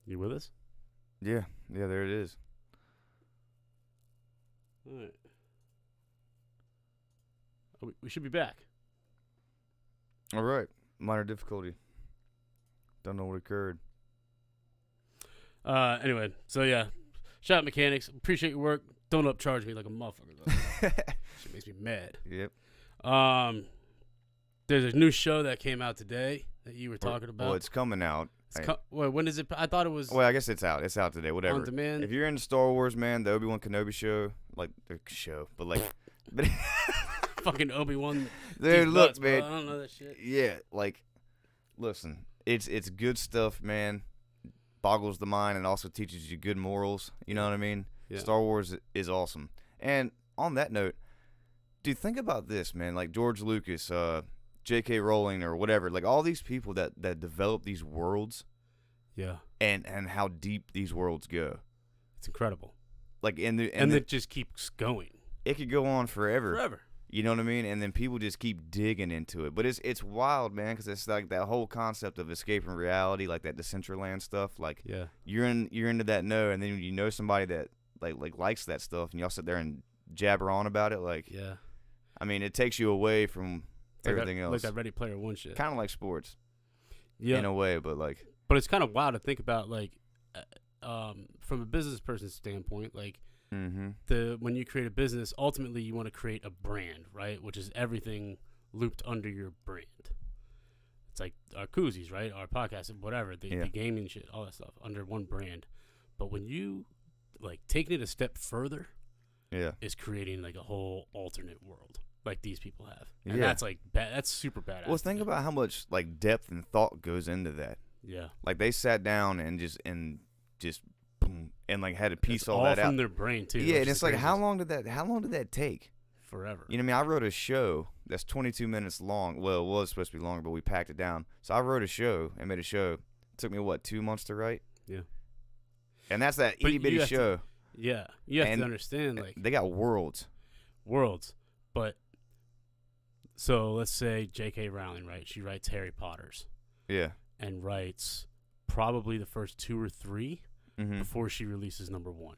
You with us? Yeah, there it is. All right. We should be back. All right. Minor difficulty. Don't know what occurred. Anyway, so yeah. Shout out mechanics. Appreciate your work. Don't upcharge me like a motherfucker, though. Shit makes me mad. Yep. There's a new show that came out today that you were talking about. Well, it's coming out. Wait, when is it? I thought it was. Well, I guess it's out. It's out today. Whatever. On demand. If you're into Star Wars, man, the Obi-Wan Kenobi show, like the show, but like, fucking Obi-Wan. Dude, look, nuts, man. Bro. I don't know that shit. Yeah, like, listen, it's good stuff, man. Boggles the mind and also teaches you good morals. You know what I mean? Yeah. Star Wars is awesome. And on that note, dude, think about this, man. Like George Lucas, J.K. Rowling, or whatever. Like all these people that develop these worlds. Yeah. And how deep these worlds go. It's incredible. Like and it just keeps going. It could go on forever. Forever. You know what I mean? And then people just keep digging into it. But it's wild, man, because it's like that whole concept of escaping reality, like that Decentraland stuff. Like, yeah, you're into that and then you know somebody that like likes that stuff, and y'all sit there and jabber on about it. Like, yeah, I mean, it takes you away from everything else. Like that Ready Player One shit. Kind of like sports, yeah, in a way, but like. But it's kind of wild to think about, like, from a business person's standpoint, like. Mm-hmm. When you create a business, ultimately you want to create a brand, right? Which is everything looped under your brand. It's like our koozies, right? Our podcast, whatever, the gaming shit, all that stuff under one brand. But when you like taking it a step further, is creating like a whole alternate world like these people have, and that's like that's super badass. Well, think about how much like depth and thought goes into that. Yeah, like they sat down and just. And like had to piece all that out from their brain too. Yeah, and it's like how long did that take? Forever. You know what I mean? I wrote a show that's 22 minutes long. Well, it was supposed to be longer, but we packed it down. So I wrote a show and made a show. It took me 2 months to write? Yeah. And that's that itty bitty show. You have to understand, like they got worlds. But so let's say J.K. Rowling, right? She writes Harry Potters. Yeah. And writes probably the first 2 or 3. Mm-hmm. Before she releases number 1.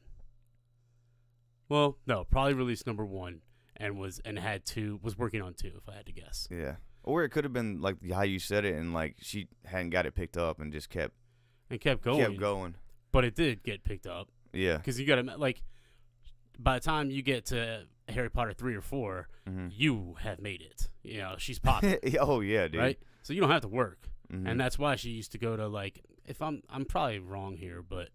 Well, no, probably released number 1 and was working on 2, if I had to guess. Yeah. Or it could have been like how you said it, and like she hadn't got it picked up and just kept going. But it did get picked up. Yeah. Because you got to, like, by the time you get to Harry Potter 3 or 4, you have made it. You know, she's popular. Oh yeah, dude. Right? So you don't have to work. Mm-hmm. And that's why she used to go to, like, if I'm probably wrong here, but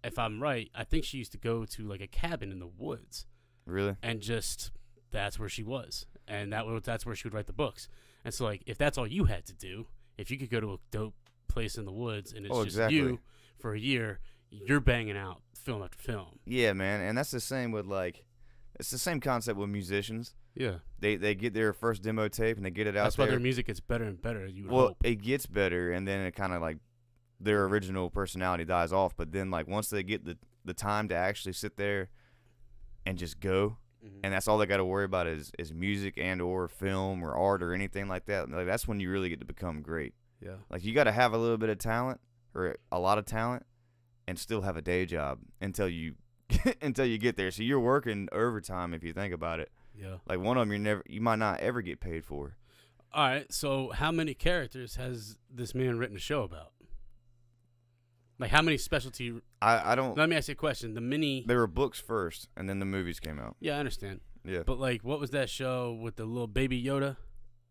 if I'm right, I think she used to go to like a cabin in the woods. Really? And just that's where she was, and that's where she would write the books. And so, like, if that's all you had to do, if you could go to a dope place in the woods and it's just you for a year, you're banging out film after film. Yeah, man, and that's the same with it's the same concept with musicians. Yeah, they get their first demo tape and they get it out. That's why their music gets better and better. You would hope. It gets better, and then it kind of like. Their original personality dies off, but then like once they get the time to actually sit there and just go, and that's all they got to worry about is music and or film or art or anything like that. Like that's when you really get to become great. Yeah, like you got to have a little bit of talent or a lot of talent and still have a day job until you get there. So you're working overtime if you think about it. Yeah, like one of them you might not ever get paid for. All right, so how many characters has this man written a show about? Like, how many specialty... I don't... Let me ask you a question. There were books first, and then the movies came out. Yeah, I understand. Yeah. But, like, what was that show with the little baby Yoda?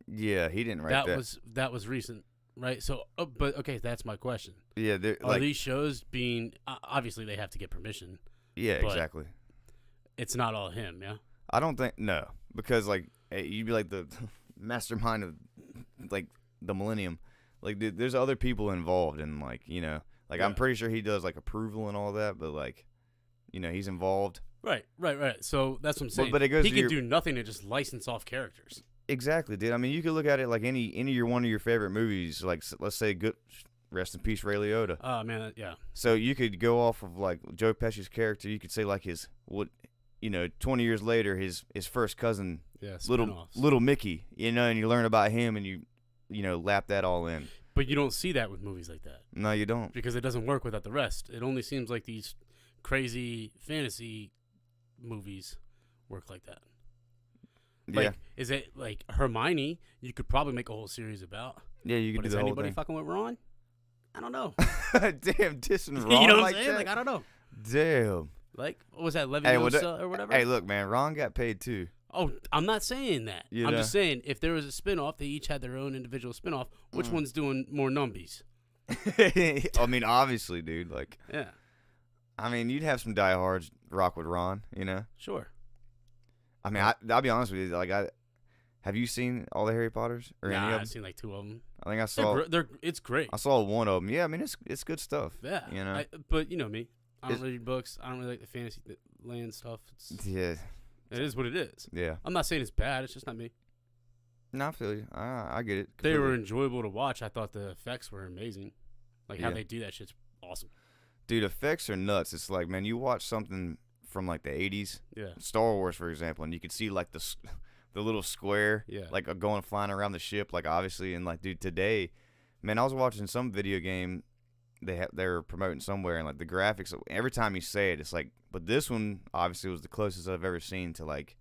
Yeah, he didn't write that. That was recent, right? So, but, okay, that's my question. Yeah. Are these shows being... obviously, they have to get permission. Yeah, exactly. It's not all him, yeah? I don't think... No. Because, like, you'd be like the mastermind of, like, the millennium. Like, there's other people involved in, like, you know... Like, I'm pretty sure he does, like, approval and all that, but, like, you know, he's involved. Right. So, that's what I'm saying. But it goes he can do nothing to just license off characters. Exactly, dude. I mean, you could look at it like any one of your favorite movies, like, let's say, rest in peace, Ray Liotta. Oh, man, yeah. So, you could go off of, like, Joe Pesci's character. You could say, like, 20 years later, his first cousin, little Mickey, you know, and you learn about him and you know, lap that all in. But you don't see that with movies like that. No, you don't. Because it doesn't work without the rest. It only seems like these crazy fantasy movies work like that. Like, yeah. Is it like Hermione? You could probably make a whole series about. Yeah, you could do the whole thing. Is anybody fucking with Ron? I don't know. Damn, dissing Ron you know what like I'm saying? that? Like, I don't know. Damn. Like, what was that, Leviosa or whatever? Hey, look, man, Ron got paid too. Oh, I'm not saying that. You I'm know? just saying if there was a spinoff, they each had their own individual spinoff. Which one's doing more numbies? I mean, obviously, dude. Like, yeah. I mean, you'd have some diehards rock with Ron, you know? Sure. I mean, I'll be honest with you. Like, have you seen all the Harry Potters or any of them? I've seen like 2 of them. I think I saw. It's great. I saw one of them. Yeah, I mean, it's good stuff. Yeah. You know. But you know me. I don't read books. I don't really like the fantasy land stuff. Yeah. It is what it is. Yeah. I'm not saying it's bad. It's just not me. No, I feel you. I get it. They were enjoyable to watch. I thought the effects were amazing. Like how they do that shit's awesome. Dude, effects are nuts. It's like, man, you watch something from like the 80s. Yeah. Star Wars, for example, and you could see like the little square, like going flying around the ship, like obviously, and like, dude, today, man, I was watching some video game they were promoting somewhere, and like the graphics, every time you say it, it's like, but this one obviously was the closest I've ever seen to like,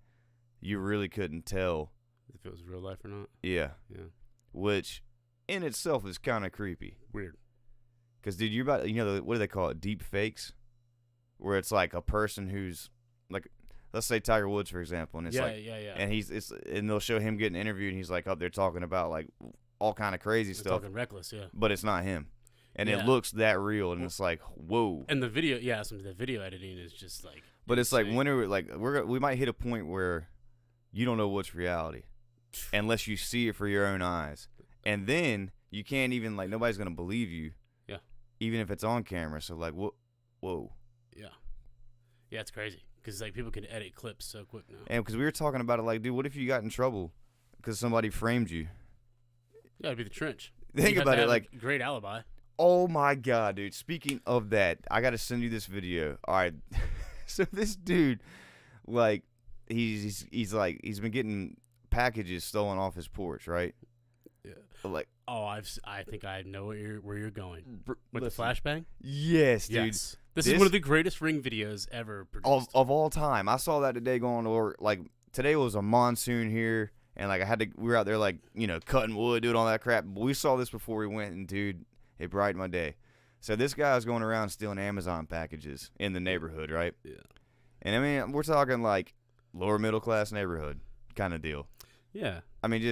you really couldn't tell if it was real life or not. Yeah. Yeah. Which in itself is kind of creepy. Weird. Because, dude, you're about, what do they call it? Deep fakes? Where it's like a person who's, like, let's say Tiger Woods, for example. And it's and they'll show him getting interviewed, and he's like up there talking about, like, all kind of crazy stuff. Talking reckless, yeah. But it's not him. And it looks that real, and it's like, whoa. And the video, the video editing is just like. But it's like, we might hit a point where you don't know what's reality unless you see it for your own eyes. And then you can't even, like, nobody's going to believe you. Yeah. Even if it's on camera. So, like, whoa. Yeah. Yeah, it's crazy. Because, like, people can edit clips so quick now. And because we were talking about it, like, dude, what if you got in trouble because somebody framed you? Yeah, it'd be the trench. Think about it, like. Great alibi. Oh, my God, dude. Speaking of that, I got to send you this video. All right. So, this dude, like, he's been getting packages stolen off his porch, right? Yeah. Like, I think I know where you're going with the flashbang. Yes, dude. Yes. This is one of the greatest Ring videos ever produced of all time. I saw that today going to work. Like, today was a monsoon here, and like we were out there like cutting wood, doing all that crap. But we saw this before we went, and dude, it brightened my day. So this guy was going around stealing Amazon packages in the neighborhood, right? Yeah. And I mean, we're talking like lower middle class neighborhood kind of deal. Yeah. I mean,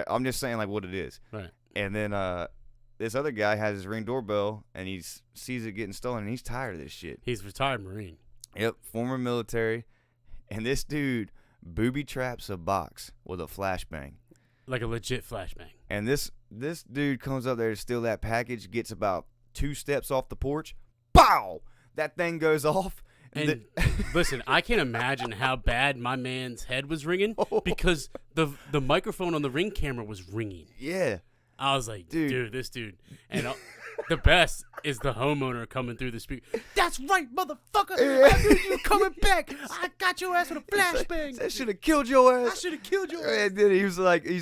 I'm just saying like what it is. Right. And then this other guy has his Ring doorbell, and he sees it getting stolen, and he's tired of this shit. He's retired Marine. Yep, former military. And this dude booby traps a box with a flashbang. Like a legit flashbang. And this dude comes up there to steal that package, gets about 2 steps off the porch. Pow! That thing goes off. And listen, I can't imagine how bad my man's head was ringing because the microphone on the Ring camera was ringing. Yeah. I was like, dude, this dude. And the best is the homeowner coming through the speaker. That's right, motherfucker. I knew you were coming back. I got your ass with a flashbang. I should have killed your ass. I should have killed your ass. And then he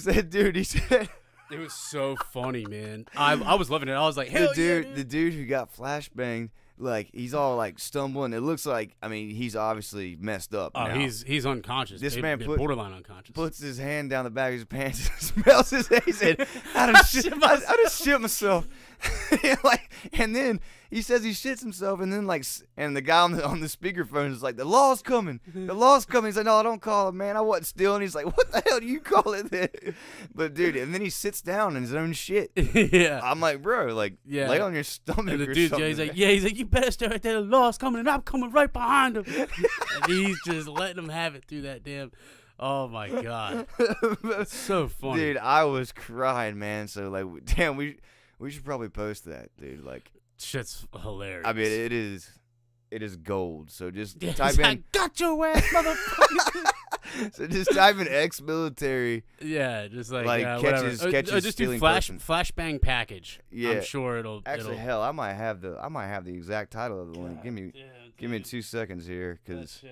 said, it was so funny, man. I was loving it. I was like, hell the dude who got flashbanged, like, he's all like stumbling. It looks like, I mean, he's obviously messed up. Oh, now. He's unconscious. This man borderline unconscious. Puts his hand down the back of his pants and smells his head. He said, I just shit myself. And then he says he shits himself, and then and the guy on the speakerphone is like, the law's coming. The law's coming. He's like, no, don't call it, man. I wasn't stealing. He's like, what the hell do you call it then? But dude, and then he sits down in his own shit. Yeah. I'm like, bro, lay on your stomach. And the or dude, something. he's like, you better stay right there. The law's coming, and I'm coming right behind him. And he's just letting him have it through that damn. Oh my God. It's so funny. Dude, I was crying, man. So like, damn, we should probably post that, dude. Like, shit's hilarious. I mean, it is gold. So just type in. I got your ass, motherfucker. So just type in ex-military. Yeah, just like catches just stealing do flashbang package. Yeah, I'm sure it'll. Actually, hell, I might have the exact title of the one. Give me 2 seconds here, cause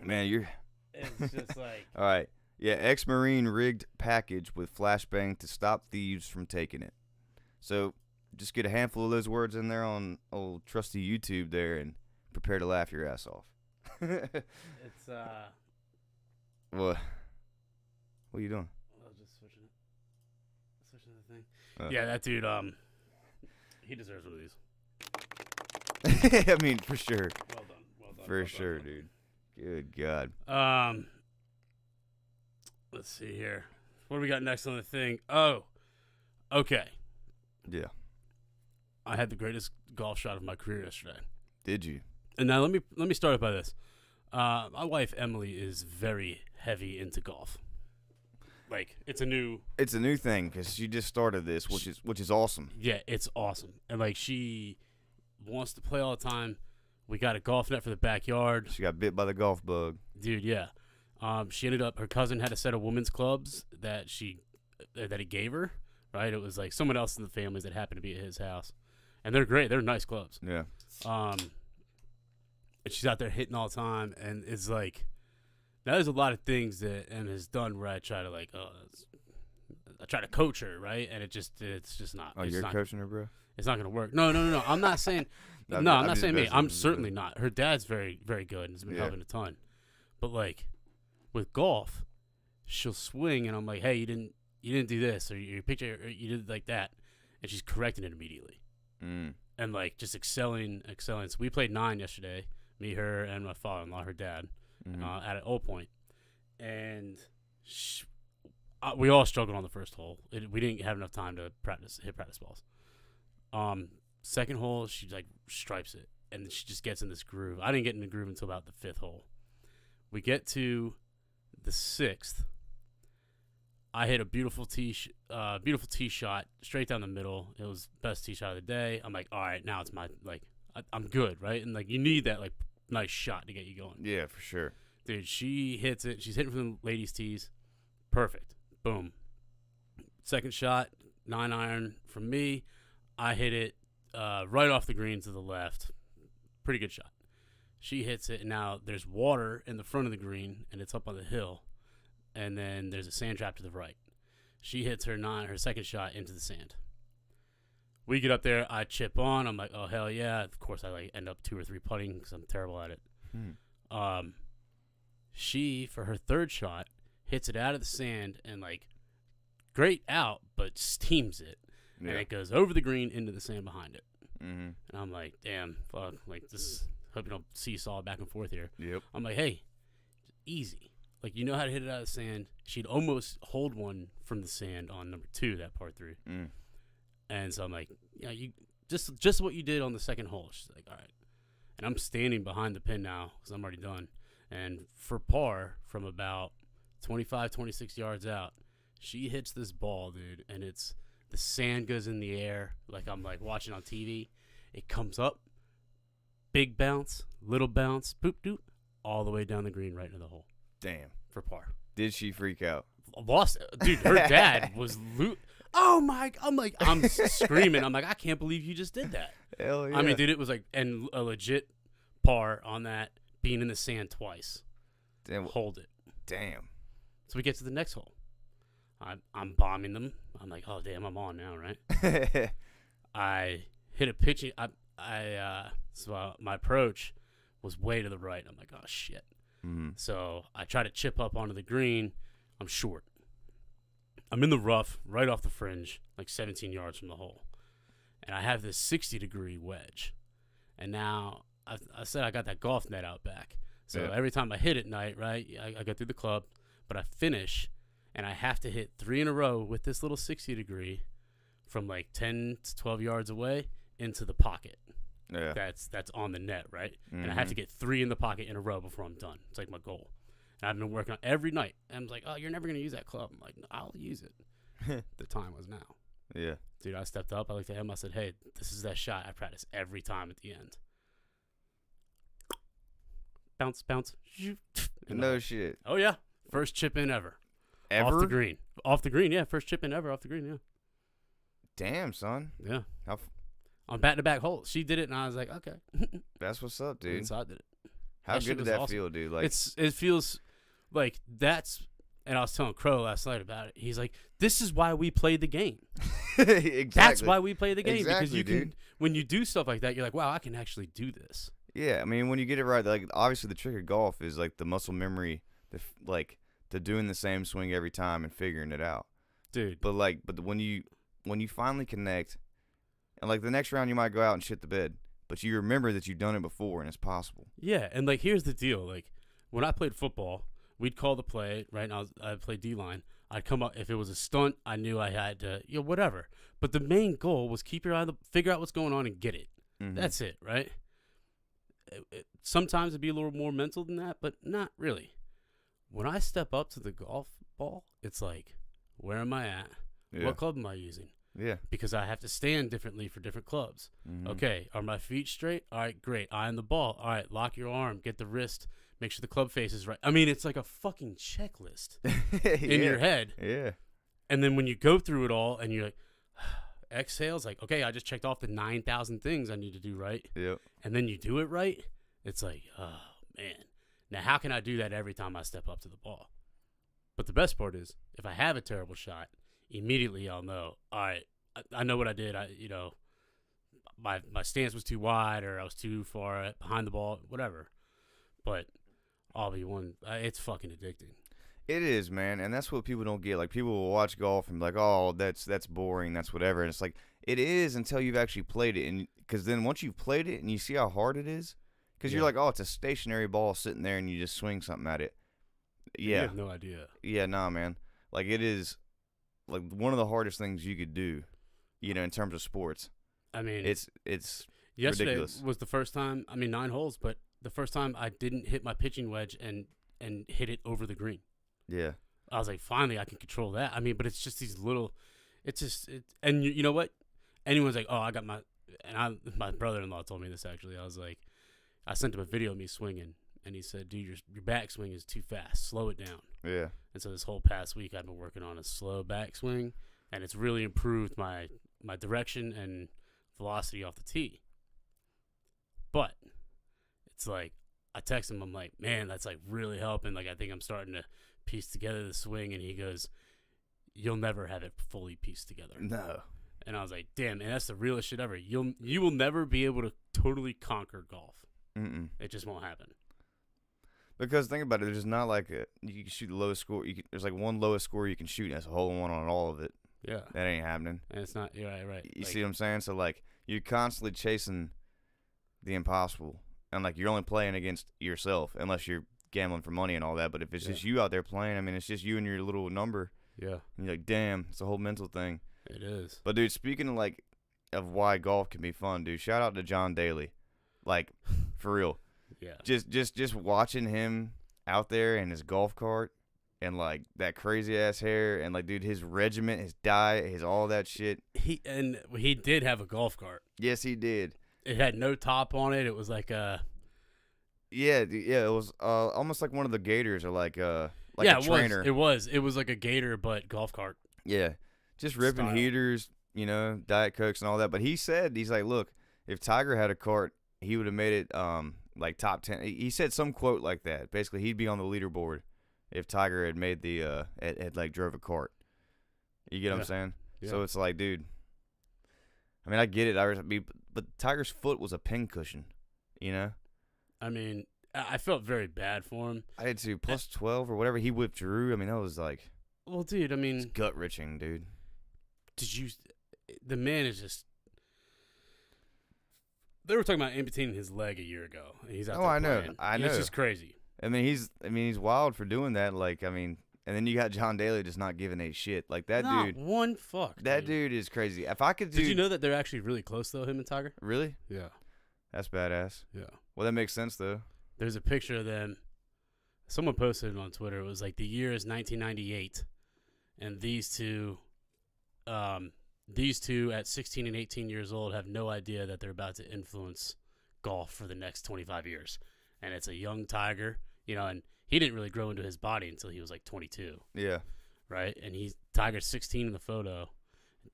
man, It's just like. All right, yeah, ex-Marine rigged package with flashbang to stop thieves from taking it. So just get a handful of those words in there on old trusty YouTube there and prepare to laugh your ass off. It's What? What are you doing? I was just switching the thing. Yeah, that dude. He deserves one of these. I mean, for sure. Well done. For sure, dude. Good God. Let's see here. What do we got next on the thing? Oh, okay. Yeah. I had the greatest golf shot of my career yesterday. Did you? And now let me start by this. My wife Emily is very heavy into golf. Like it's a new thing because she just started this, which is awesome. Yeah, it's awesome, and like she wants to play all the time. We got a golf net for the backyard. She got bit by the golf bug, dude. Yeah, she ended up. Her cousin had a set of women's clubs that he gave her. Right, it was like someone else in the family that happened to be at his house, and they're great. They're nice clubs. Yeah. And she's out there hitting all the time, and it's like. Now, there's a lot of things that Em has done where I try to I try to coach her, right? And it's just not. Oh, you're coaching her, bro? It's not going to work. No. I'm not saying. I'm not saying me. I'm certainly not. Her dad's very, very good and has been helping a ton. But like with golf, she'll swing, and I'm like, hey, you didn't do this, or your picture, or you did like that, and she's correcting it immediately, and like just excelling. So we played 9 yesterday. Me, her, and my father-in-law, her dad. At an Old Point, and we all struggled on the first hole. We didn't have enough time to hit practice balls. Second hole, she like stripes it, and she just gets in this groove. I didn't get in the groove until about the 5th hole. We get to the 6th. I hit a beautiful tee shot straight down the middle. It was best tee shot of the day. I'm like, all right, now it's my I'm good, right? And like you need that like. Nice shot to get you going. Yeah, for sure. Dude, she hits it. She's hitting from the ladies' tees. Perfect. Boom. Second shot, 9-iron from me. I hit it right off the green to the left. Pretty good shot. She hits it, and now there's water in the front of the green, and it's up on the hill. And then there's a sand trap to the right. She hits her second shot into the sand. We get up there, I chip on. I'm like, oh, hell yeah. Of course, I like end up 2 or 3 putting because I'm terrible at it. She, for her third shot, hits it out of the sand and, like, great out, but steams it. Yeah. And it goes over the green into the sand behind it. Mm-hmm. And I'm like, damn, fuck. Like, hope you don't seesaw back and forth here. Yep. I'm like, hey, easy. Like, you know how to hit it out of the sand. She'd almost hold one from the sand on number 2, that par 3. And so I'm like, yeah, you just what you did on the second hole. She's like, all right. And I'm standing behind the pin now because I'm already done. And for par, from about 25, 26 yards out, she hits this ball, dude. And the sand goes in the air like I'm like watching on TV. It comes up, big bounce, little bounce, boop, doop, all the way down the green right into the hole. Damn. For par. Did she freak out? Lost it. Dude, her dad was oh my! I'm screaming. I'm like, I can't believe you just did that. Hell yeah! I mean, dude, it was like and a legit par on that, being in the sand twice. Damn. Hold it. Damn. So we get to the next hole. I'm bombing them. I'm like, oh damn, I'm on now, right? I hit a pitching. So my approach was way to the right. I'm like, oh shit. Mm-hmm. So I try to chip up onto the green. I'm short. I'm in the rough, right off the fringe, like 17 yards from the hole. And I have this 60-degree wedge. And now, I said I got that golf net out back. So every time I hit at night, right, I go through the club, but I finish, and I have to hit 3 in a row with this little 60-degree from like 10 to 12 yards away into the pocket. Yeah. That's on the net, right? Mm-hmm. And I have to get 3 in the pocket in a row before I'm done. It's like my goal. And I've been working on every night. And I'm like, oh, you're never going to use that club. I'm like, no, I'll use it. The time was now. Yeah. Dude, I stepped up. I looked at him. I said, hey, this is that shot I practice every time at the end. Bounce, bounce. No shit. Oh, yeah. First chip in ever. Ever? Off the green. Off the green, yeah. First chip in ever off the green, yeah. Damn, son. Yeah. On back-to-back holes. She did it, and I was like, okay. That's what's up, dude. And so I did it. How good did that feel, dude? Like it feels like that's And I was telling Crow last night about it. He's like, "This is why we play the game. Exactly. That's why we play the game Exactly, because you can. When you do stuff like that, you're like, wow, I can actually do this." Yeah, I mean, when you get it right, like obviously the trick of golf is like the muscle memory, to doing the same swing every time and figuring it out, dude. But when you finally connect, and like the next round you might go out and shit the bed, but you remember that you've done it before and it's possible. Yeah, and like here's the deal: like when I played football, we'd call the play. Right now, I played D-line. I'd come up if it was a stunt. I knew I had to, whatever. But the main goal was keep your eye, figure out what's going on, and get it. Mm-hmm. That's it, right? Sometimes it'd be a little more mental than that, but not really. When I step up to the golf ball, it's like, where am I at? Yeah. What club am I using? Yeah. Because I have to stand differently for different clubs. Mm-hmm. Okay, are my feet straight? All right, great. Eye on the ball. All right, lock your arm. Get the wrist. Make sure the club face is right. I mean, it's like a fucking checklist in your head. Yeah. And then when you go through it all and you're like, exhale, it's like, okay, I just checked off the 9,000 things I need to do right. Yep. And then you do it right. It's like, oh, man. Now, how can I do that every time I step up to the ball? But the best part is, if I have a terrible shot, immediately I'll know, all right, I know what I did. My stance was too wide or I was too far behind the ball, whatever. But I'll be one. It's fucking addicting. It is, man, and that's what people don't get. Like, people will watch golf and be like, oh, that's boring, that's whatever. And it's like, it is until you've actually played it. And because then once you've played it and you see how hard it is, because you're like, oh, it's a stationary ball sitting there and you just swing something at it. Yeah. You have no idea. Yeah, nah, man. Like, it is, like, one of the hardest things you could do, in terms of sports. I mean, it's yesterday ridiculous. Was the first time, 9 holes, but the first time I didn't hit my pitching wedge and hit it over the green. Yeah. I was like, finally, I can control that. I mean, but it's just these little, and you know what? Anyone's like, oh, I got my brother-in-law told me this actually. I was like, I sent him a video of me swinging, and he said, dude, your backswing is too fast. Slow it down. Yeah. And so this whole past week, I've been working on a slow backswing, and it's really improved my direction and velocity off the tee. But it's like, I text him, I'm like, man, that's like really helping. Like, I think I'm starting to piece together the swing. And he goes, you'll never have it fully pieced together. No. And I was like, damn, man, that's the realest shit ever. You will never be able to totally conquer golf. Mm-mm. It just won't happen. Because think about it, there's not like you can shoot the lowest score. There's like one lowest score you can shoot, and that's a hole in one on all of it. Yeah. That ain't happening. And it's not, you're right. You see what I'm saying? So, like, you're constantly chasing the impossible. And, like, you're only playing against yourself unless you're gambling for money and all that. But if it's just you out there playing, I mean, it's just you and your little number. Yeah. And you're like, damn, it's a whole mental thing. It is. But, dude, speaking of, like, of why golf can be fun, dude, shout out to John Daly. Like, for real. Yeah. Just watching him out there in his golf cart and, like, that crazy-ass hair and, like, dude, his regiment, his diet, his all that shit. He did have a golf cart. Yes, he did. It had no top on it. It was like a... Yeah, it was almost like one of the Gators or like a trainer. It was like a Gator, but golf cart. Yeah, just ripping style. heaters, Diet Cokes and all that. But he's like, look, if Tiger had a cart, he would have made it like top 10. He said some quote like that. Basically, he'd be on the leaderboard if Tiger had made the had like drove a cart. You get what I'm saying? Yeah. So it's like, dude. I mean, I get it. But Tiger's foot was a pincushion, I mean, I felt very bad for him. I did too. Plus 12 or whatever he withdrew. I mean, that was like. Well, dude, I mean. It's gut wrenching, dude. The man is just. They were talking about amputating his leg a year ago. And he's out there playing. I know. It's just crazy. I mean, he's wild for doing that. Like, I mean, and then you got John Daly just not giving a shit. Like, that dude. Not one fuck. That dude is crazy. If I could do. Did you know that they're actually really close, though, him and Tiger? Really? Yeah. That's badass. Yeah. Well, that makes sense, though. There's a picture of them. Someone posted it on Twitter. It was like the year is 1998. And these two at 16 and 18 years old have no idea that they're about to influence golf for the next 25 years. And it's a young Tiger, and he didn't really grow into his body until he was like 22. Yeah. Right? And Tiger's 16 in the photo.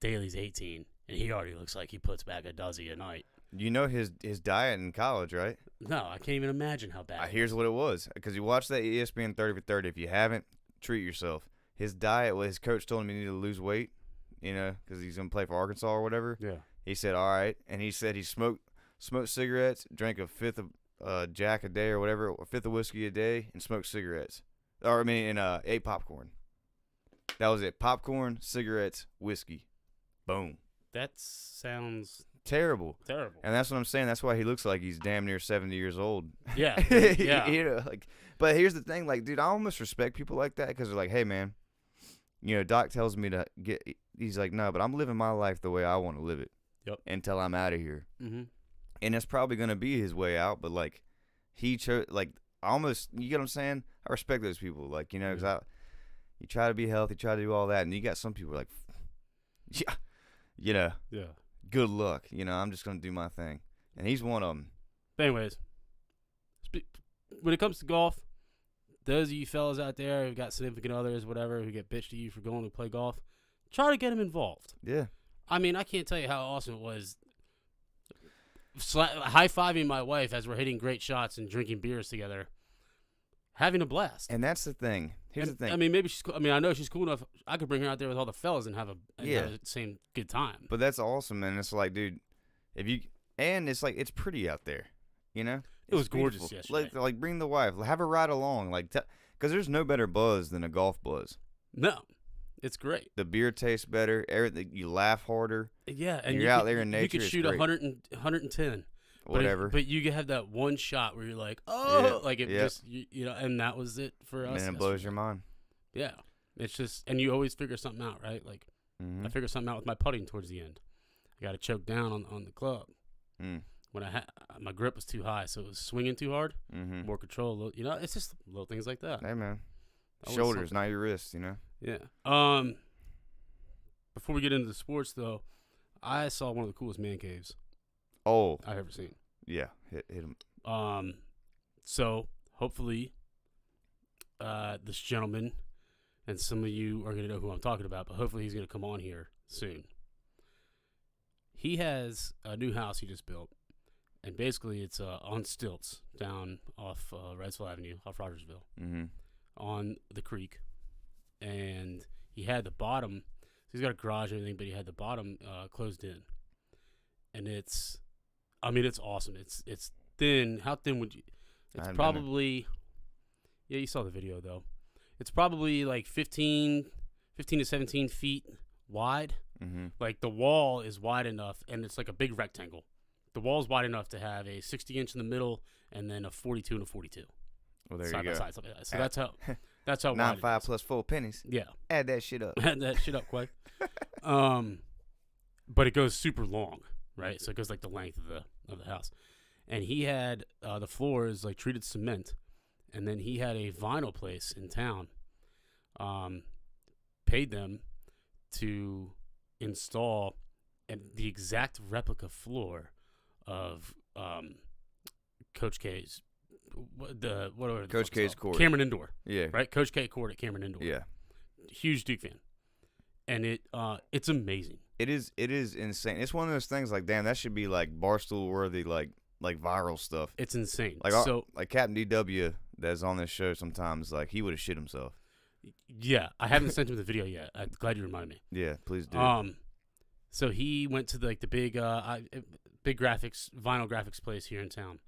Daly's 18. And he already looks like he puts back a dozy a night. You know his diet in college, right? No, I can't even imagine how bad. Here's what it was. Because you watched that ESPN 30 for 30. If you haven't, treat yourself. His diet, his coach told him he needed to lose weight, because he's gonna play for Arkansas or whatever. Yeah. He said, all right, and he said he smoked cigarettes, drank a fifth of Jack a day or whatever, or a fifth of whiskey a day, and smoked cigarettes. And ate popcorn. That was it. Popcorn, cigarettes, whiskey. Boom. That sounds terrible. Terrible. And that's what I'm saying. That's why he looks like he's damn near 70 years old. Yeah. Yeah. But here's the thing, dude, I almost respect people like that because they're like, hey, man, Doc tells me to get. He's like, no, but I'm living my life the way I want to live it. Yep. Until I'm out of here. Mm-hmm. And it's probably gonna be his way out, but he chose almost. You get what I'm saying? I respect those people, because you try to be healthy, try to do all that, and you got some people yeah, good luck. I'm just gonna do my thing, and he's one of them. But anyways, when it comes to golf, those of you fellas out there who've got significant others, whatever, who get bitched at you for going to play golf, try to get them involved. Yeah. I mean, I can't tell you how awesome it was high-fiving my wife as we're hitting great shots and drinking beers together, having a blast. And that's the thing. Here's the thing. I mean, I know she's cool enough. I could bring her out there with all the fellas and have the same good time. But that's awesome, man. It's dude, it's pretty out there, It was gorgeous yesterday. Bring the wife, have her ride along, because there's no better buzz than a golf buzz. No. It's great. The beer tastes better. Everything, you laugh harder. Yeah, and you're out there in nature. You could shoot 110. Whatever. But you could have that one shot where you're like, oh, just, and that was it for us. And it blows your mind. Yeah. It's just, and you always figure something out, right? I figured something out with my putting towards the end. I got to choke down on the club. Mm. When my grip was too high, so it was swinging too hard. Mm-hmm. More control. It's just little things like that. Hey, man. Shoulders, not your wrists, Yeah. Before we get into the sports, though, I saw one of the coolest man caves I've ever seen. Yeah, hit him. So hopefully, this gentleman, and some of you are gonna know who I'm talking about, but hopefully he's gonna come on here soon. He has a new house he just built, and basically it's on stilts down off Redfield Avenue, off Rogersville, on the creek. And he had the bottom, so he's got a garage and everything, but he had the bottom closed in. And it's awesome. It's thin. How thin would you? It's probably, you saw the video though. It's probably 15 to 17 feet wide. Mm-hmm. The wall is wide enough, and it's like a big rectangle. The wall is wide enough to have a 60-inch in the middle, and then a 42 and a 42. Well, there side you go. By side, something like that. So that's how 9 5 plus 4 pennies. Yeah. Add that shit up. Add that shit up quick. But it goes super long, right? So it goes the length of the house. And he had the floor is treated cement, and then he had a vinyl place in town. Paid them to install the exact replica floor of Coach K's. Coach K's court. Cameron Indoor. Yeah. Right? Coach K court at Cameron Indoor. Yeah. Huge Duke fan. And it's amazing. It is insane. It's one of those things damn, that should be Barstool worthy, viral stuff. It's insane. Captain DW that's on this show sometimes, he would have shit himself. Yeah. I haven't sent him the video yet. I'm glad you reminded me. Yeah, please do. So he went to the big vinyl graphics place here in town.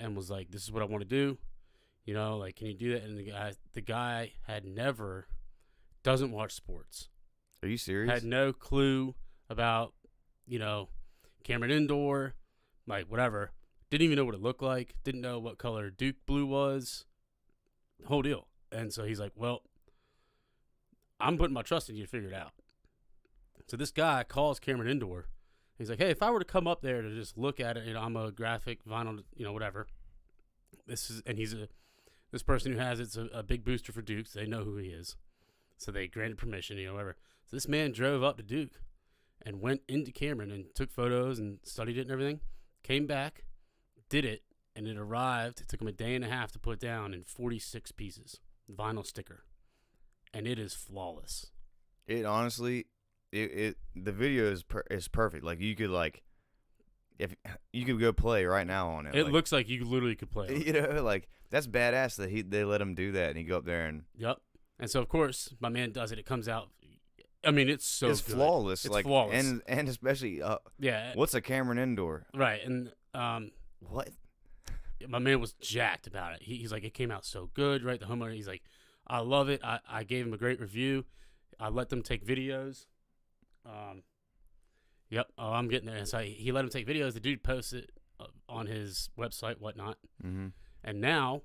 And was like, this is what I want to do, can you do that? And the guy doesn't watch sports. Are you serious? Had no clue about, Cameron Indoor, whatever. Didn't even know what it looked like. Didn't know what color Duke blue was. The whole deal. And so he's like, well, I'm putting my trust in you to figure it out. So this guy calls Cameron Indoor. He's like, hey, if I were to come up there to just look at it, I'm a graphic, vinyl, whatever. This person who has it's a big booster for Duke, so they know who he is. So they granted permission, whatever. So this man drove up to Duke and went into Cameron and took photos and studied it and everything. Came back, did it, and it arrived. It took him a day and a half to put down in 46 pieces, vinyl sticker. And it is flawless. It honestly... the video is perfect. You could if you could go play right now on it. It looks like you literally could play. That's badass that they let him do that and he go up there and. Yep. And so, of course, my man does it. It comes out. I mean, it's good. Flawless. It's flawless. And especially, yeah. What's a Cameron indoor? Right. And what? My man was jacked about it. He's like, it came out so good, right? The homeowner, he's like, I love it. I gave him a great review. I let them take videos. Yep. Oh, I'm getting there. And so he let him take videos. The dude posts it on his website, whatnot. Mm-hmm. And now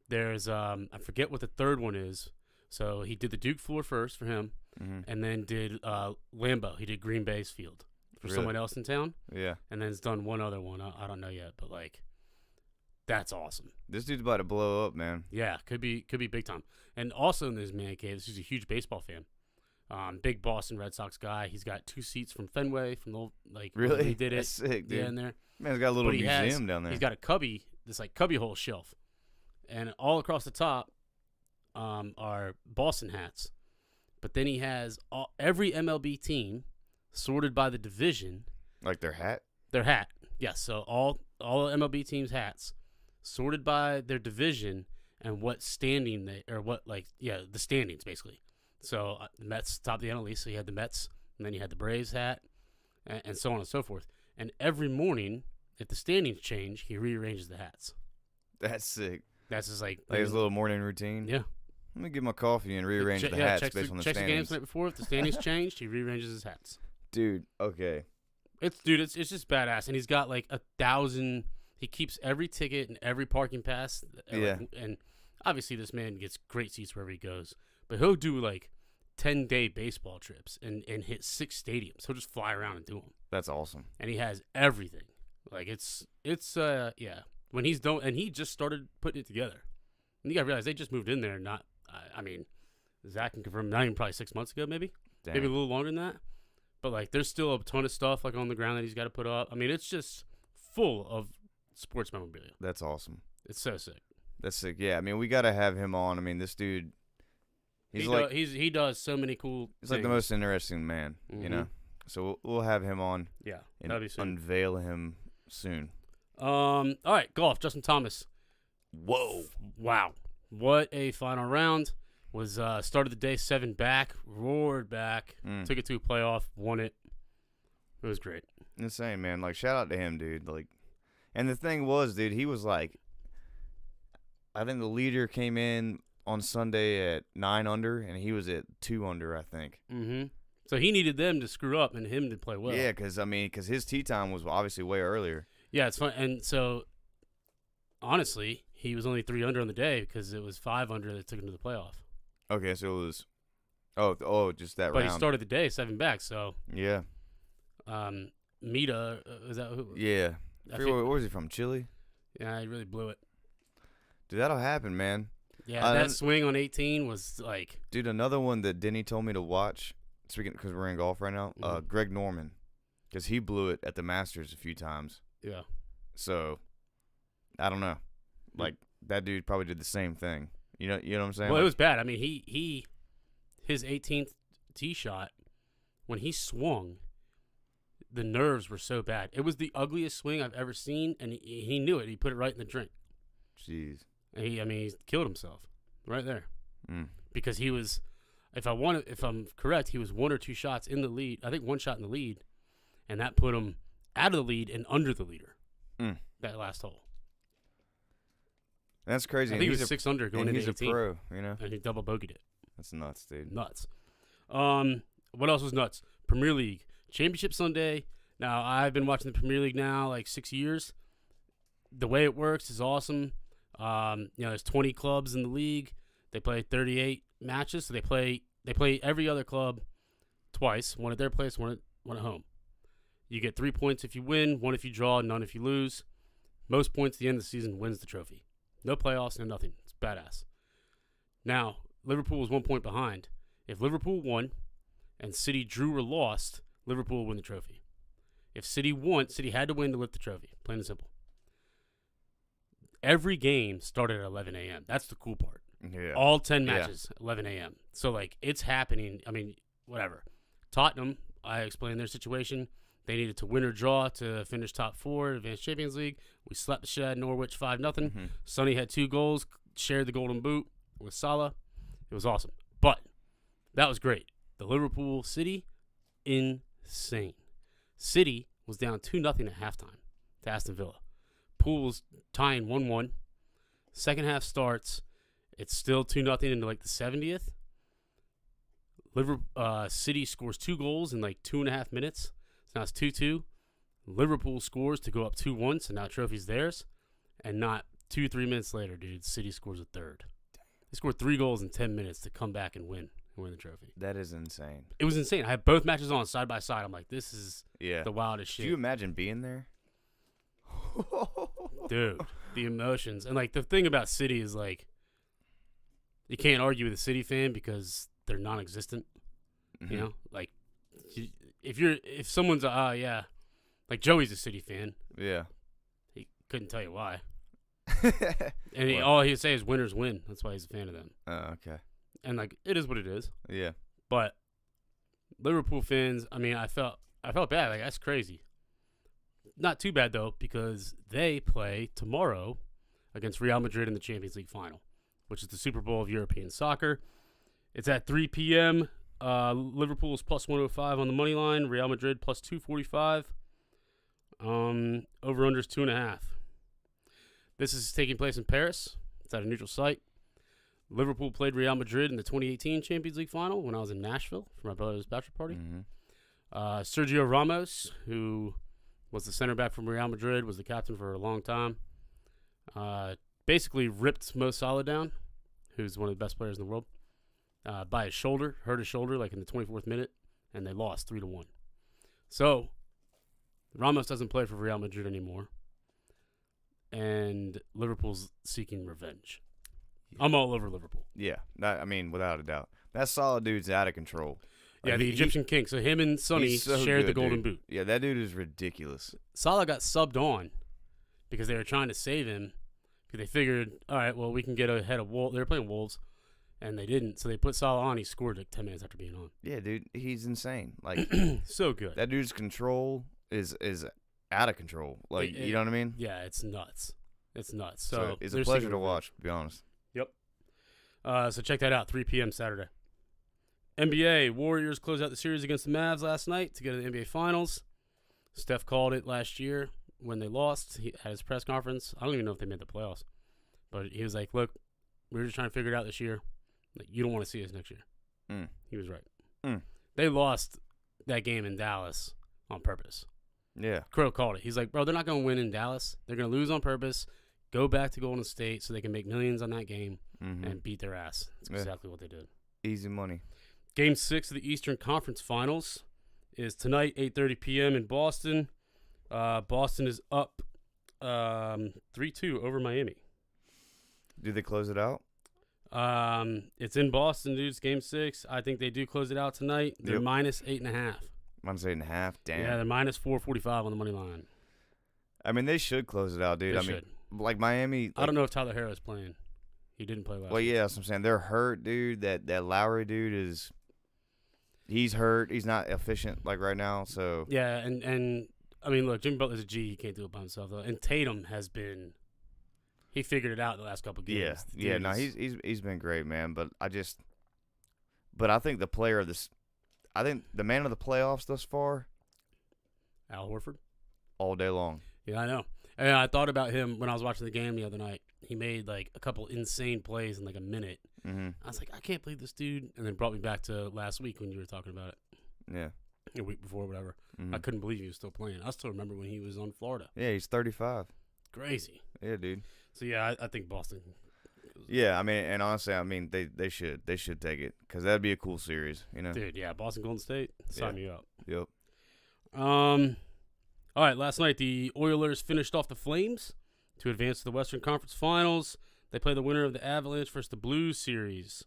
there's, I forget what the third one is. So he did the Duke floor first for him, and then did Lambeau. He did Green Bay's field for someone else in town. Yeah. And then he's done one other one. I don't know yet, but like, that's awesome. This dude's about to blow up, man. Yeah, could be big time. And also in this man cave, this is a huge baseball fan. Big Boston Red Sox guy. He's got 2 seats from Fenway from the old, like really he did it. That's sick, dude. Yeah, in there. Man's got a little museum down there. He's got a this like cubby hole shelf, and all across the top are Boston hats. But then he has every MLB team sorted by the division. Like their hat. Their hat, yes. So all MLB teams' hats sorted by their division and what standing the standings basically. So the Mets top of the NL East, so you had the Mets, and then you had the Braves hat, and so on and so forth. And every morning, if the standings change, he rearranges the hats. That's sick. That's just like his little morning routine. Yeah. Let me get my coffee and rearrange the hats based on the standings. Checks the games the night before. If the standings changed, he rearranges his hats. Dude, okay. It's just badass, and he's got like 1,000. He keeps every ticket and every parking pass. Yeah. And obviously, this man gets great seats wherever he goes. But he'll do like 10-day baseball trips and hit 6 stadiums. He'll just fly around and do them. That's awesome. And he has everything. Like it's yeah. When he's done, and he just started putting it together. And you gotta realize they just moved in there. Not, I mean, Zach can confirm. Not even probably 6 months ago, maybe. Damn. Maybe a little longer than that. But like, there's still a ton of stuff like on the ground that he's got to put up. I mean, it's just full of sports memorabilia. That's awesome. It's so sick. That's sick. Yeah, I mean, we gotta have him on. I mean, this dude. He does so many cool. He's like the most interesting man, you know. So we'll have him on. Yeah, and that'll be soon. Unveil him soon. All right, golf. Justin Thomas. Whoa! Wow, what a final round! Was started the day 7 back, roared back, took it to a playoff, won it. It was great. Insane, man. Like, shout out to him, dude. Like, and the thing was, dude, he was like, I think the leader came in on Sunday at 9 under, and he was at 2 under, I think. Mm-hmm. So he needed them to screw up and him to play well. Yeah, because his tee time was obviously way earlier. Yeah, it's fun. And so, honestly, he was only 3 under on the day because it was 5 under that took him to the playoff. Okay, so it was, just that round. But he started the day 7 back, so. Yeah. Mita, is that who? Yeah. Where was he from, Chile? Yeah, he really blew it. Dude, that'll happen, man. Yeah, that swing on 18 was like. Dude, another one that Denny told me to watch, speaking because we're in golf right now, Greg Norman, because he blew it at the Masters a few times. Yeah. So, I don't know. Like, that dude probably did the same thing. You know what I'm saying? Well, it was bad. I mean, his 18th tee shot, when he swung, the nerves were so bad. It was the ugliest swing I've ever seen, and he knew it. He put it right in the drink. Jeez. And he killed himself right there. Because he was, if I'm correct, he was 1 or 2 shots in the lead. I think 1 shot in the lead, and that put him out of the lead and under the leader. That last hole. That's crazy. I think he was 6 under going into 18. He's a pro, you know. And he double bogeyed it. That's nuts, dude. Nuts. What else was nuts? Premier League Championship Sunday. Now I've been watching the Premier League now like 6 years. The way it works is awesome. There's 20 clubs in the league. They play 38 matches, so they play every other club twice. One at their place, one at home. You get 3 points if you win, 1 if you draw, none if you lose. Most points at the end of the season wins the trophy. No playoffs, no nothing. It's badass. Now, Liverpool was 1 point behind. If Liverpool won and City drew or lost, Liverpool will win the trophy. If City won, City had to win to lift the trophy. Plain and simple. Every game started at 11 a.m. That's the cool part. Yeah. All 10 matches, 11 a.m. So, like, it's happening. I mean, whatever. Tottenham, I explained their situation. They needed to win or draw to finish top 4, advance Champions League. We slapped the shit out of Norwich 5-0. Sonny had 2 goals, shared the golden boot with Salah. It was awesome. But That was great. The Liverpool City, insane. City was down 2-0 at halftime to Aston Villa. Pool was tying 1-1. Second half starts. It's still 2-0 into like the 70th. City scores 2 goals in like 2.5 minutes. So now it's 2-2. Liverpool scores to go up 2-1, so now trophy's theirs. And not 2-3 minutes later, dude, City scores a third. They scored 3 goals in 10 minutes to come back and win the trophy. That is insane. It was insane. I had both matches on side by side. I'm like, this is the wildest shit. Do you imagine being there? Dude, the emotions. And, like, the thing about City is, like, you can't argue with a City fan because they're non-existent. Mm-hmm. You know? Like, if someone's, like, Joey's a City fan. Yeah. He couldn't tell you why. And all he'd say is winners win. That's why he's a fan of them. Oh, okay. And, like, it is what it is. Yeah. But Liverpool fans, I mean, I felt bad. Like, that's crazy. Not too bad, though, because they play tomorrow against Real Madrid in the Champions League final, which is the Super Bowl of European soccer. It's at 3 p.m. Liverpool is plus 105 on the money line. Real Madrid plus 245. Over-under is 2.5. This is taking place in Paris. It's at a neutral site. Liverpool played Real Madrid in the 2018 Champions League final when I was in Nashville for my brother's bachelor party. Mm-hmm. Sergio Ramos, who was the center back from Real Madrid, was the captain for a long time. Basically ripped Mo Salah down, who's one of the best players in the world, by his shoulder, hurt his shoulder like in the 24th minute, and they lost 3-1. So Ramos doesn't play for Real Madrid anymore, and Liverpool's seeking revenge. I'm all over Liverpool. Yeah, I mean, without a doubt. That Salah dude's out of control. Yeah, the Egyptian king. So him and Sonny shared the golden boot. Yeah, that dude is ridiculous. Salah got subbed on because they were trying to save him. Because they figured, all right, well, we can get ahead of Wolves. They were playing Wolves, and they didn't. So they put Salah on. He scored like 10 minutes after being on. Yeah, dude, he's insane. Like so good. That dude's control is out of control. Like, you know what I mean? Yeah, it's nuts. It's nuts. So it's a pleasure to watch, to be honest. Yep. So check that out, 3 p.m. Saturday. NBA, Warriors closed out the series against the Mavs last night to get to the NBA Finals. Steph called it last year when they lost. He had his press conference. I don't even know if they made the playoffs. But he was like, look, we were just trying to figure it out this year. Like, you don't want to see us next year. Mm. He was right. They lost that game in Dallas on purpose. Yeah. Crow called it. He's like, bro, they're not going to win in Dallas. They're going to lose on purpose, go back to Golden State so they can make millions on that game and beat their ass. That's exactly what they did. Easy money. Game 6 of the Eastern Conference Finals is tonight, 8:30 p.m. in Boston. Boston is up 3-2 over Miami. Do they close it out? It's in Boston, dude. It's Game 6. I think they do close it out tonight. They're minus 8.5. Minus 8.5? Damn. Yeah, they're minus 445 on the money line. I mean, they should close it out, dude. They should. Like Miami. I don't know if Tyler Herro's playing. He didn't play last week. Yeah, that's what I'm saying. They're hurt, dude. That Lowry dude is... He's hurt. He's not efficient like right now. So yeah, and I mean, look, Jimmy Butler's a G. He can't do it by himself though. And Tatum has been, he figured it out in the last couple of games. Yeah. No, he's been great, man. But I think the player of this, I think the man of the playoffs thus far, Al Horford, all day long. Yeah, I know. And I thought about him when I was watching the game the other night. He made like a couple insane plays in like a minute. Mm-hmm. I was like, I can't believe this dude. And then brought me back to last week when you were talking about it. Yeah. A week before, whatever. Mm-hmm. I couldn't believe he was still playing. I still remember when he was on Florida. Yeah, he's 35. Crazy. Yeah, dude. So, yeah, I think Boston. Yeah, I mean, and honestly, I mean, they should take it because that'd be a cool series, you know? Dude, yeah, Boston Golden State, sign me up. Yep. All right, last night the Oilers finished off the Flames to advance to the Western Conference Finals. They play the winner of the Avalanche versus the Blues series.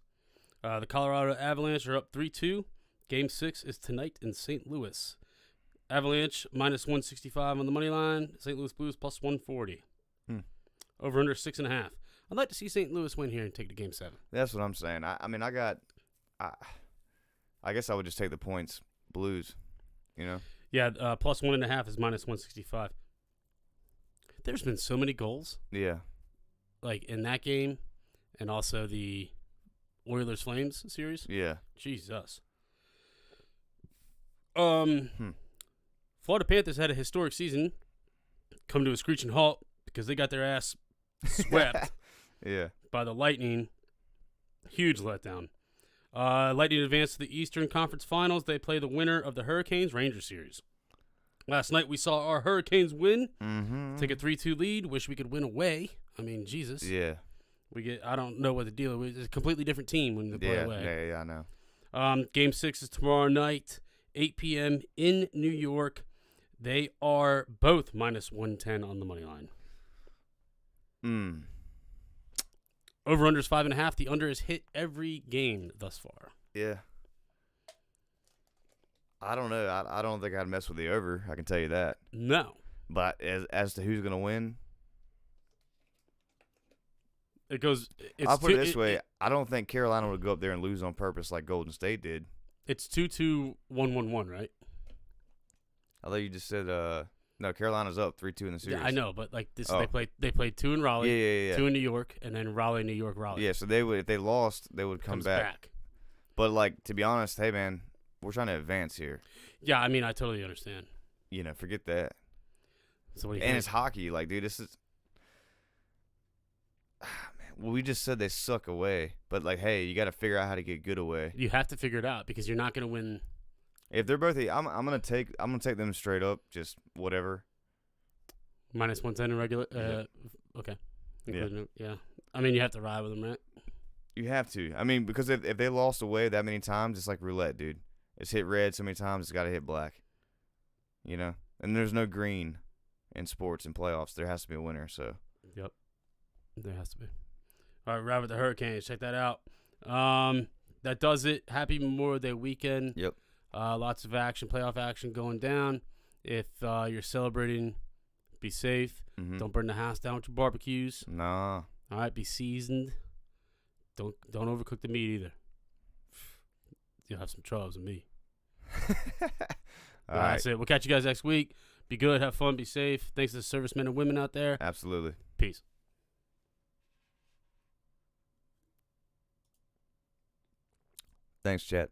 The Colorado Avalanche are up 3-2. Game 6 is tonight in St. Louis. Avalanche minus 165 on the money line. St. Louis Blues plus 140. Over under 6.5. I'd like to see St. Louis win here and take the Game 7. That's what I'm saying. I guess I would just take the points. Blues, you know? Yeah, plus 1.5 is minus 165. There's been so many goals. Yeah. Like in that game and also the Oilers Flames series. Yeah. Jesus. Florida Panthers had a historic season come to a screeching halt because they got their ass swept by the Lightning. Huge letdown. Lightning advanced to the Eastern Conference Finals. They play the winner of the Hurricanes-Rangers series. Last night we saw our Hurricanes win. Take a 3-2 lead. Wish we could win away. I mean, Jesus. Yeah. I don't know what the deal is. It's a completely different team when they play away. Yeah, I know. Game 6 is tomorrow night, 8 p.m. in New York. They are both minus 110 on the money line. Over-under is 5.5. The under has hit every game thus far. Yeah. I don't know. I don't think I'd mess with the over. I can tell you that. No. But as to who's going to win, I'll put it this way. I don't think Carolina would go up there and lose on purpose like Golden State did. It's 2-2-1-1-1, right? I thought you just said no. Carolina's up 3-2 in the series. Yeah, I know, but like this, they played 2 in Raleigh, 2 in New York, and then Raleigh, New York, Raleigh. Yeah, so they would, if they lost, they would come back. But like, to be honest, hey man, we're trying to advance here. Yeah, I mean, I totally understand. Forget that. So what do you and think? It's hockey, like, dude, this is. Well, we just said they suck away, but like, hey, you got to figure out how to get good away. You have to figure it out because you're not going to win. If they're both, I'm gonna take them straight up, just whatever. Minus 110 in regular. Okay. Yeah. I mean, you have to ride with them, right? You have to. I mean, because if they lost away that many times, it's like roulette, dude. It's hit red so many times, it's got to hit black. And there's no green in sports and playoffs. There has to be a winner. So. Yep. There has to be. All right, ride with the Hurricanes. Check that out. That does it. Happy Memorial Day weekend. Yep. Lots of action, playoff action going down. If you're celebrating, be safe. Don't burn the house down with your barbecues. Nah. All right, be seasoned. Don't overcook the meat either. You'll have some troubles with me. All right. That's it. We'll catch you guys next week. Be good, have fun, be safe. Thanks to the servicemen and women out there. Absolutely. Peace. Thanks, chat.